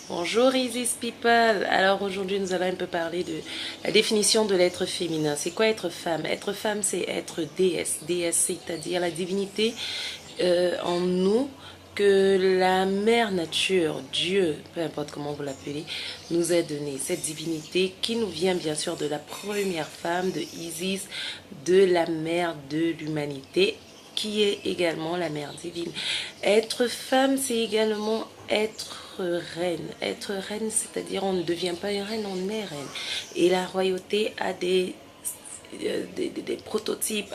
Bonjour Isis People. Alors aujourd'hui nous allons un peu parler de la définition de l'être féminin. C'est quoi être femme? Être femme c'est être déesse. Déesse c'est-à-dire la divinité en nous que la mère nature, Dieu, peu importe comment vous l'appelez, nous a donné. Cette divinité qui nous vient bien sûr de la première femme, de Isis, de la mère de l'humanité, qui est également la mère divine. Être femme, c'est également être reine. Être reine, c'est-à-dire on ne devient pas une reine, on est reine. Et la royauté a des prototypes,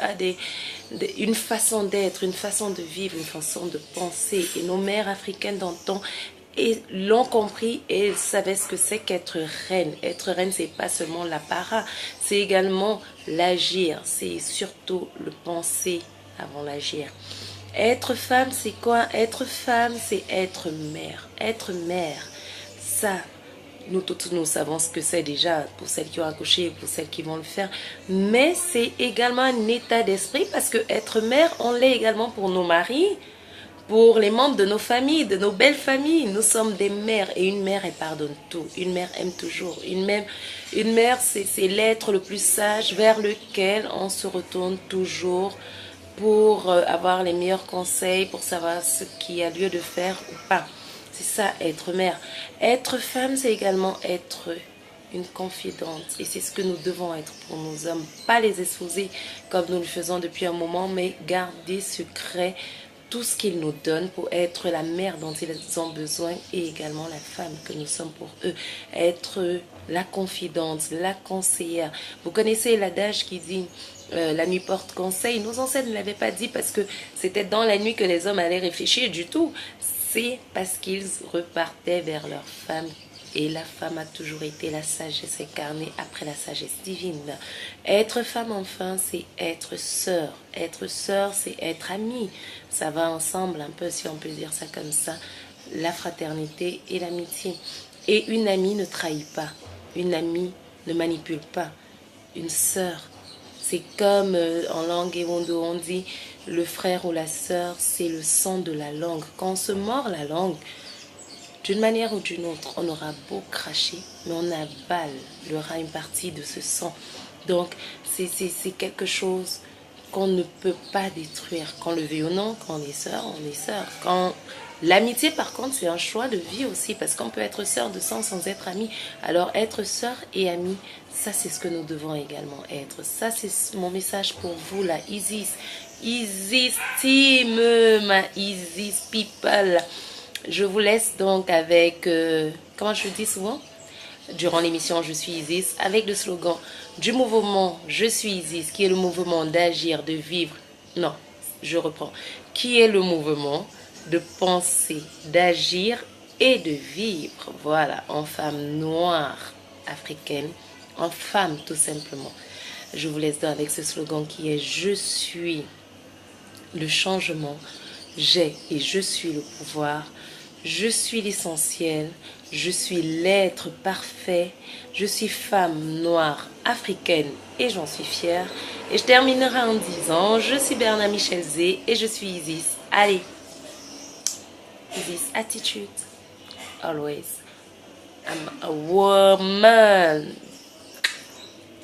une façon d'être, une façon de vivre, une façon de penser. Et nos mères africaines d'antan l'ont compris et savaient ce que c'est qu'être reine. Être reine, c'est pas seulement l'apparat, c'est également l'agir, c'est surtout le penser avant l'agir. Être femme, c'est quoi? Être femme, c'est être mère. Être mère, ça, nous toutes, nous savons ce que c'est déjà pour celles qui ont accouché et pour celles qui vont le faire. Mais c'est également un état d'esprit parce que être mère, on l'est également pour nos maris, pour les membres de nos familles, de nos belles familles. Nous sommes des mères et une mère, elle pardonne tout. Une mère aime toujours. Une mère c'est l'être le plus sage vers lequel on se retourne toujours pour avoir les meilleurs conseils, pour savoir ce qu'il a lieu de faire ou pas. C'est ça, être mère. Être femme, c'est également être une confidente. Et c'est ce que nous devons être pour nos hommes. Pas les exposer comme nous le faisons depuis un moment, mais garder secret tout ce qu'ils nous donnent pour être la mère dont ils ont besoin et également la femme que nous sommes pour eux. Être la confidente, la conseillère. Vous connaissez l'adage qui dit la nuit porte conseil. Nos ancêtres ne l'avaient pas dit parce que c'était dans la nuit que les hommes allaient réfléchir du tout. C'est parce qu'ils repartaient vers leur femme. Et la femme a toujours été la sagesse incarnée après la sagesse divine. Être femme, enfin, c'est être sœur. Être sœur, c'est être amie. Ça va ensemble un peu, si on peut dire ça comme ça. La fraternité et l'amitié. Et une amie ne trahit pas. Une amie ne manipule pas. Une sœur, c'est comme en langue Ewondo, on dit le frère ou la sœur, c'est le sang de la langue. Quand on se mord la langue, d'une manière ou d'une autre, on aura beau cracher, mais on avalera une partie de ce sang. Donc, c'est quelque chose qu'on ne peut pas détruire. Qu'on le veuille ou non, quand on est sœur, on est sœur. L'amitié, par contre, c'est un choix de vie aussi, parce qu'on peut être sœur de sang sans être amie. Alors, être sœur et amie, ça, c'est ce que nous devons également être. Ça, c'est mon message pour vous, là, Isis. Isis Team, ma Isis People. Je vous laisse donc avec, comment je le dis souvent, durant l'émission Je suis Isis, avec le slogan du mouvement Je suis Isis, qui est le mouvement d'agir, de vivre. Non, je reprends. Qui est le mouvement de penser, d'agir et de vivre. Voilà, en femme noire africaine, en femme tout simplement. Je vous laisse donc avec ce slogan qui est Je suis le changement, j'ai et je suis le pouvoir, je suis l'essentiel, je suis l'être parfait, je suis femme noire africaine et j'en suis fière. Et je terminerai en disant, je suis Bernard Michel Zé et je suis Isis. Allez, Isis attitude, always, I'm a woman.